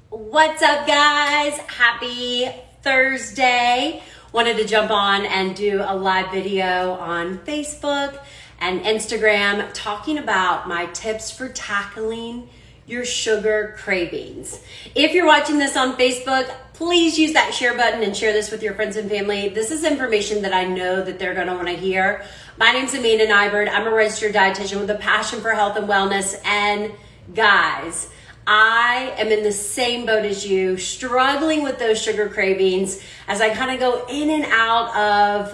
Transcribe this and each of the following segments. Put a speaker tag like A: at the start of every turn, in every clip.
A: What's up, guys? Happy Thursday. Wanted to jump on and do a live video on Facebook and Instagram talking about my tips for tackling your sugar cravings. If you're watching this on Facebook, please use that share button and share this with your friends and family. This is information that I know that they're going to want to hear. My name's Amanda Nybert. I'm a registered dietitian with a passion for health and wellness. And guys, I am in the same boat as you, struggling with those sugar cravings as I kind of go in and out of,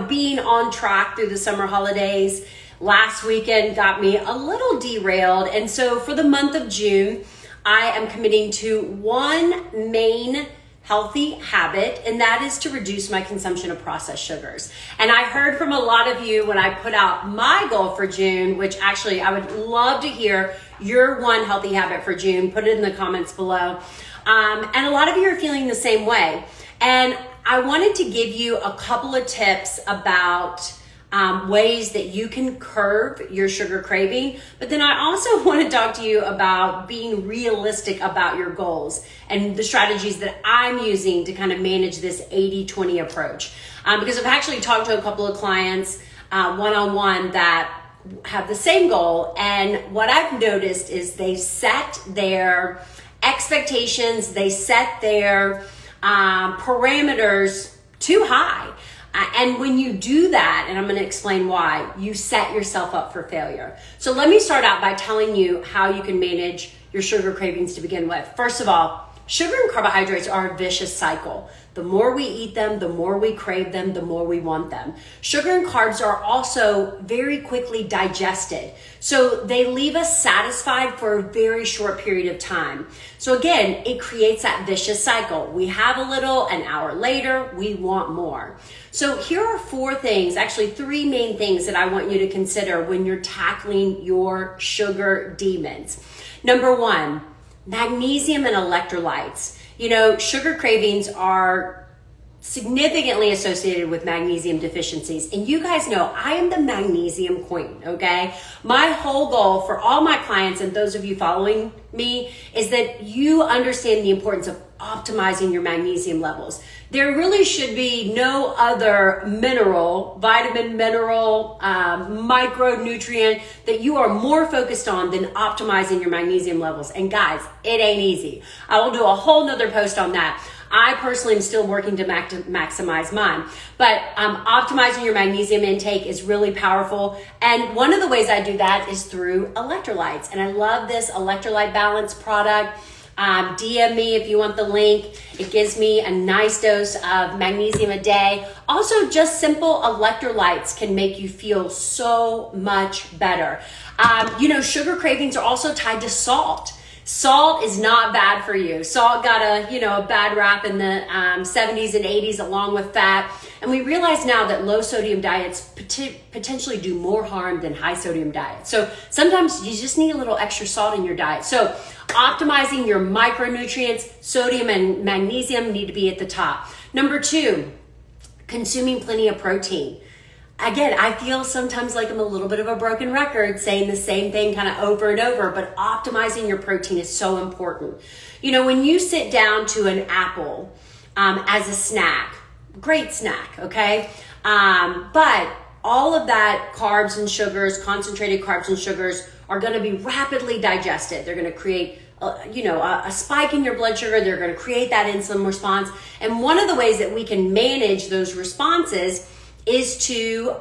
A: being on track through the summer holidays. Last weekend got me a little derailed. And so for the month of June, I am committing to one main healthy habit, and that is to reduce my consumption of processed sugars. And I heard from a lot of you when I put out my goal for June, which actually I would love to hear your one healthy habit for June. Put it in the comments below. And a lot of you are feeling the same way. And I wanted to give you a couple of tips about ways that you can curb your sugar craving. But then I also want to talk to you about being realistic about your goals and the strategies that I'm using to kind of manage this 80-20 approach. Because I've actually talked to a couple of clients one-on-one that have the same goal. And what I've noticed is they set their expectations, they set their parameters too high. And when you do that, and I'm going to explain why, you set yourself up for failure. So let me start out by telling you how you can manage your sugar cravings to begin with. First of all, sugar and carbohydrates are a vicious cycle. The more we eat them, the more we crave them, the more we want them. Sugar and carbs are also very quickly digested. So they leave us satisfied for a very short period of time. So again, it creates that vicious cycle. We have a little, an hour later, we want more. So here are three main things that I want you to consider when you're tackling your sugar demons. Number one, magnesium and electrolytes. You know, sugar cravings are significantly associated with magnesium deficiencies. And you guys know I am the magnesium queen, okay? My whole goal for all my clients and those of you following me is that you understand the importance of optimizing your magnesium levels. There really should be no other vitamin, micronutrient that you are more focused on than optimizing your magnesium levels. And guys, it ain't easy. I will do a whole nother post on that. I personally am still working to maximize mine, but optimizing your magnesium intake is really powerful. And one of the ways I do that is through electrolytes. And I love this electrolyte balance product. DM me if you want the link. It gives me a nice dose of magnesium a day. Also, just simple electrolytes can make you feel so much better. Sugar cravings are also tied to salt. Salt is not bad for you. Salt got a bad rap in the 70s and 80s along with fat. And we realize now that low sodium diets potentially do more harm than high sodium diets. So sometimes you just need a little extra salt in your diet. So optimizing your micronutrients, sodium and magnesium need to be at the top. Number two, consuming plenty of protein. Again, I feel sometimes like I'm a little bit of a broken record saying the same thing kind of over and over, but optimizing your protein is so important. You know, when you sit down to an apple as a snack, great snack, okay? But all of that carbs and sugars, concentrated carbs and sugars are going to be rapidly digested. They're going to create a spike in your blood sugar. They're going to create that insulin response. And one of the ways that we can manage those responses is to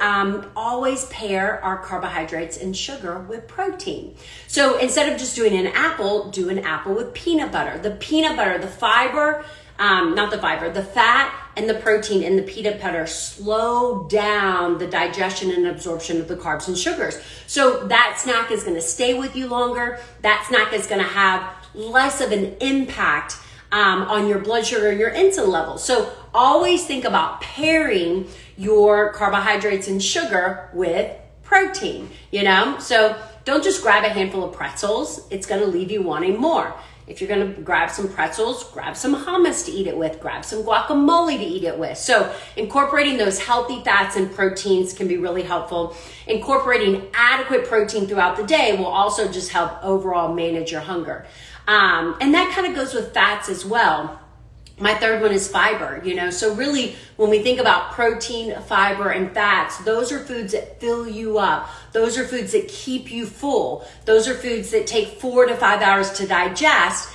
A: always pair our carbohydrates and sugar with protein. So instead of just doing an apple, do an apple with peanut butter. The peanut butter, the fiber, the fat and the protein in the peanut butter slow down the digestion and absorption of the carbs and sugars. So that snack is gonna stay with you longer. That snack is gonna have less of an impact on your blood sugar and your insulin levels. So always think about pairing your carbohydrates and sugar with protein, So don't just grab a handful of pretzels. It's going to leave you wanting more. If you're gonna grab some pretzels, grab some hummus to eat it with, grab some guacamole to eat it with. So incorporating those healthy fats and proteins can be really helpful. Incorporating adequate protein throughout the day will also just help overall manage your hunger. And that kind of goes with fats as well. My third one is fiber, so really when we think about protein, fiber, and fats, those are foods that fill you up. Those are foods that keep you full. Those are foods that take 4 to 5 hours to digest,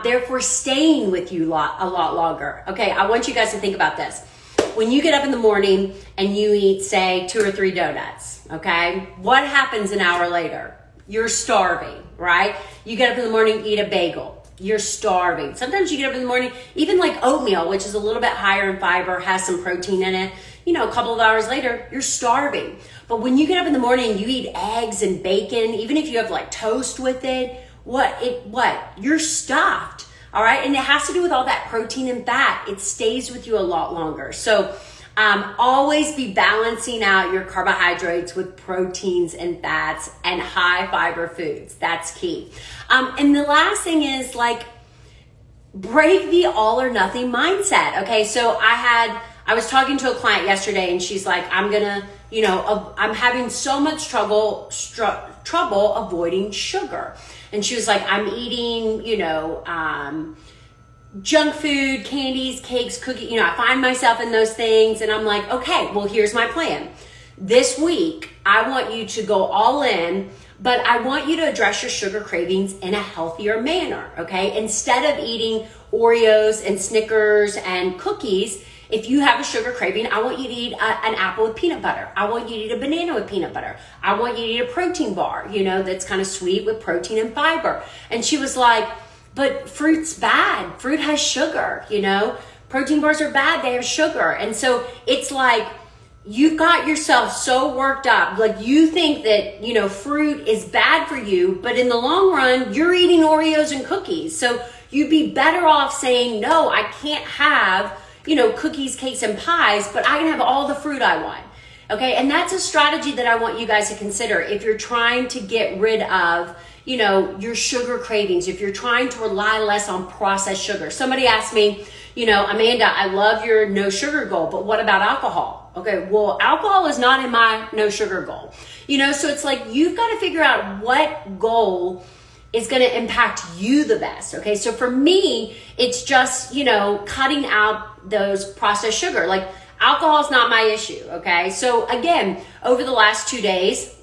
A: therefore staying with you a lot longer. Okay, I want you guys to think about this. When you get up in the morning and you eat, say, 2 or 3 donuts, okay, what happens an hour later? You're starving, right? You get up in the morning, eat a bagel. You're starving. Sometimes you get up in the morning, even like oatmeal, which is a little bit higher in fiber, has some protein in it. A couple of hours later, you're starving. But when you get up in the morning, you eat eggs and bacon, even if you have like toast with it, you're stuffed, all right? And it has to do with all that protein and fat. It stays with you a lot longer. So always be balancing out your carbohydrates with proteins and fats and high fiber foods. That's key. And the last thing is break the all or nothing mindset. Okay. So I was talking to a client yesterday and she's like, I'm having so much trouble avoiding sugar. And she was like, I'm eating, junk food, candies, cakes, cookies, I find myself in those things. And I'm like, okay, well, here's my plan. This week, I want you to go all in, but I want you to address your sugar cravings in a healthier manner, okay? Instead of eating Oreos and Snickers and cookies, if you have a sugar craving, I want you to eat an apple with peanut butter. I want you to eat a banana with peanut butter. I want you to eat a protein bar, that's kind of sweet with protein and fiber. And she was like, but fruit's bad. Fruit has sugar, Protein bars are bad. They have sugar. And so it's like you've got yourself so worked up. Like you think that, fruit is bad for you, but in the long run, you're eating Oreos and cookies. So you'd be better off saying, no, I can't have, cookies, cakes, and pies, but I can have all the fruit I want. Okay. And that's a strategy that I want you guys to consider if you're trying to get rid of your sugar cravings, if you're trying to rely less on processed sugar. Somebody asked me, Amanda, I love your no sugar goal, but what about alcohol? Okay, well, alcohol is not in my no sugar goal. So it's like you've got to figure out what goal is going to impact you the best. Okay, so for me, it's just, cutting out those processed sugar. Like alcohol is not my issue. Okay, so again, over the last 2 days,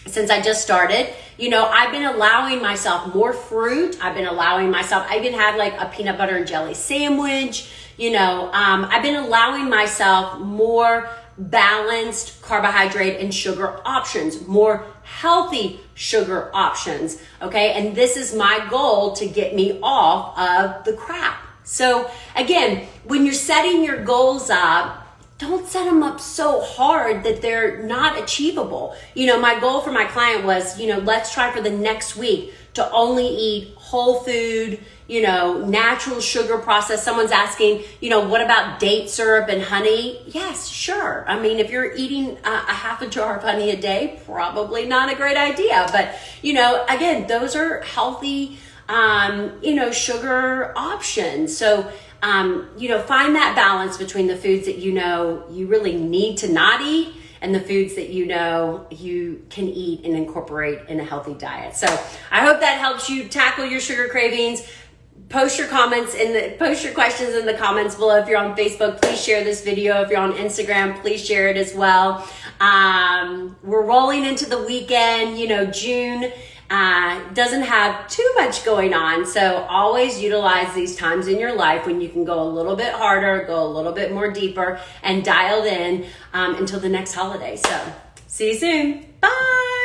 A: since I just started, I've been allowing myself more fruit. I even had like a peanut butter and jelly sandwich. I've been allowing myself more balanced carbohydrate and sugar options, more healthy sugar options. Okay. And this is my goal to get me off of the crap. So again, when you're setting your goals up, don't set them up so hard that they're not achievable. My goal for my client was, let's try for the next week to only eat whole food, natural sugar processed. Someone's asking, what about date syrup and honey? Yes, sure. I mean, if you're eating a half a jar of honey a day, probably not a great idea. But, again, those are healthy, sugar options. So, find that balance between the foods that you really need to not eat and the foods that you can eat and incorporate in a healthy diet. So I hope that helps you tackle your sugar cravings. Post your questions in the comments below. If you're on Facebook, please share this video. If you're on Instagram, please share it as well. We're rolling into the weekend. June doesn't have too much going on. So always utilize these times in your life when you can go a little bit harder, go a little bit more deeper and dialed in until the next holiday. So see you soon. Bye.